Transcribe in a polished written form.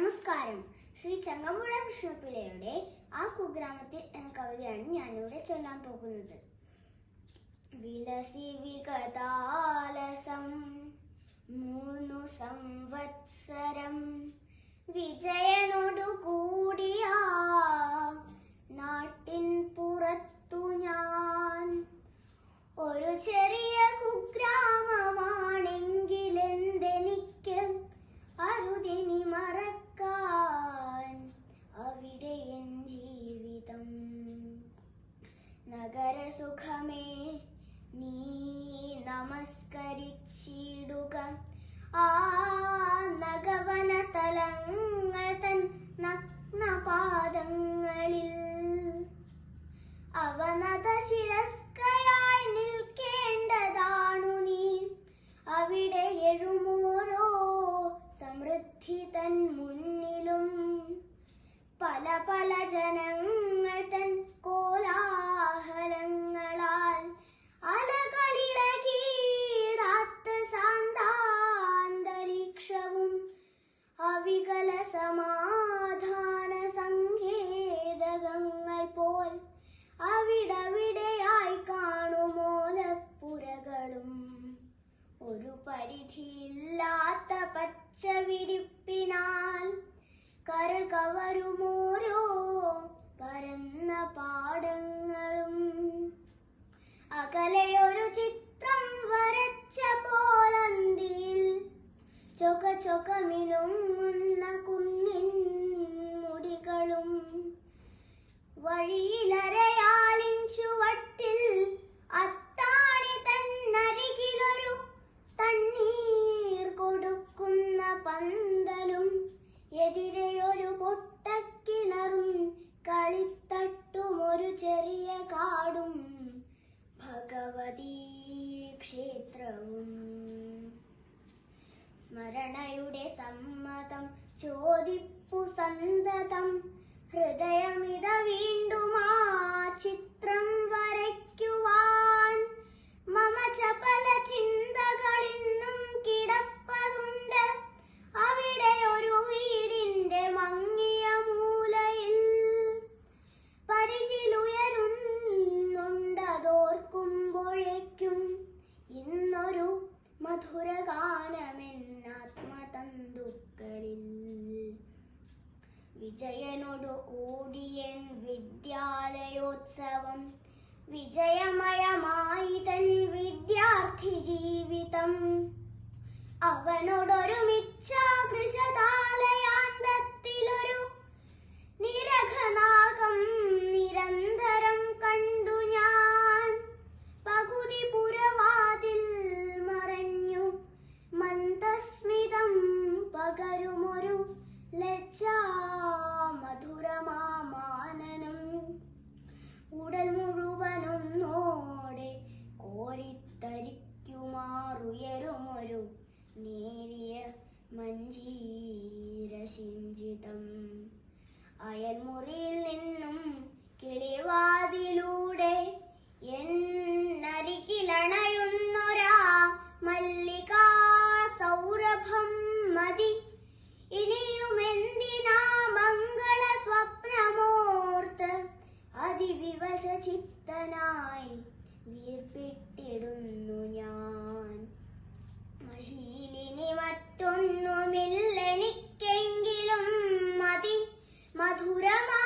നമസ്കാരം. ശ്രീ ചങ്ങമ്പുഴ കൃഷ്ണപിള്ളയുടെ ആ കുഗ്രാമത്തിൽ എന്ന കവിതയാണ് ഞാനിവിടെ ചൊല്ലാൻ പോകുന്നത്. വിലസി വിഗതാലസം 3 സംവത്സരം വിജയനോടു കൂടിയ നാട്ടിൻ പുറത്തു ഞാൻ. ഒരു ചെറിയ കുഗ്രാമമാണെങ്കിലെന്തെനിക്ക് അരുതിനി മറക്കാൻ അവിടെ എൻ ജീവിതം. നഗരസുഖമേ നീ നമസ്കരിച്ചിടുക ആ നഗവനതലങ്ങൾ തൻ നഗ്നപാദങ്ങളിൽ. അവനതശിരസ്കയായി നിൽക്കേണ്ടതാണു നീ. അവിടെ എഴുമോരോ സമൃദ്ധി തൻ മുന്നിലും പല പല ജനങ്ങൾ തൻ കോലാഹലങ്ങളാൽ അലകളിളകീടാത്ത ശാന്താന്തരീക്ഷവും അവികല സമാധാന സങ്കേതകങ്ങൾ പോൽ അവിടവിടെയായി കാണുമോലപ്പുരകളും. ഒരു പരിധിയില്ലാത്ത പച്ചവിരിപ്പിനാൽ കരൾ കവരുമോരോ പരന്ന പാടങ്ങളും. അകലെയൊരു ചിത്രം വരച്ച പോലന്തിയിൽ ചൊകമിനുങ്ങുന്ന കുന്നിൻ മുടികളും. വഴിയിലരയാലിൻ ചുവട്ടിൽ അത്താണി തന്നരികിലൊരു തണ്ണീർ കൊടുക്കുന്ന പന്തലും. എതിരെയൊരു പൊട്ടക്കിണറും കളിത്തട്ടും ഒരു ചെറിയ കാടും ഭഗവതീ ക്ഷേത്രവും. സ്മരണയുടെ സമ്മതം ചോദിപ്പു സന്തതം ഹൃദയമിത വീണ്ടും ആ ചിത്രം വരയ്ക്കുവാൻ. മമ ചപല ചിന്തകളിന്നും കിടപ്പതുണ്ട് അവിടെ ഒരു വീടിന്റെ മങ്ങിയ മൂലയിൽ. പരിചിലുയരുന്നുണ്ടതോർക്കുമ്പോഴേക്കും ഇന്നൊരു മധുരഗാനമെന്നാത്മതന്തുക്കളിൽ. വിജയനോടു കൂടിയൻ വിദ്യാലയോത്സവം വിജയമയമായി തൻ വിദ്യാർത്ഥി ജീവിതം. അവനോടൊരുമിച്ചാകൃശതാലയാന്തത്തിലൊരു നിരഘനാകം നിരന്തരം കണ്ടു ഞാൻ. പകുതി പുരവാതിൽ മറഞ്ഞു മന്ദസ്മിതം പകരുമൊരു ലജ്ജാമധുരമാമാനനം. ഉടൽ മുഴുവനൊന്നോടെ കോരിത്തരിക്കുമാറുയരുമൊരു നേരിയ മഞ്ജീരസിഞ്ചിതം. അയൽമുറിയിൽ നിന്നും കിളിവാതിലൂടെ എന്നരികിലണയുന്നൊരാ മല്ലികാ സൗരഭം മതി. ഇനിയുമെന്തിനാ മംഗള സ്വപ്നമോർത്ത് അതിവിവശചിത്തനായി വീർപ്പിട്ടിടുന്നു ഞാൻ. മഹിലിനി മറ്റൊന്നുമില്ലെനിക്കെങ്കിലും മതി മധുരമാ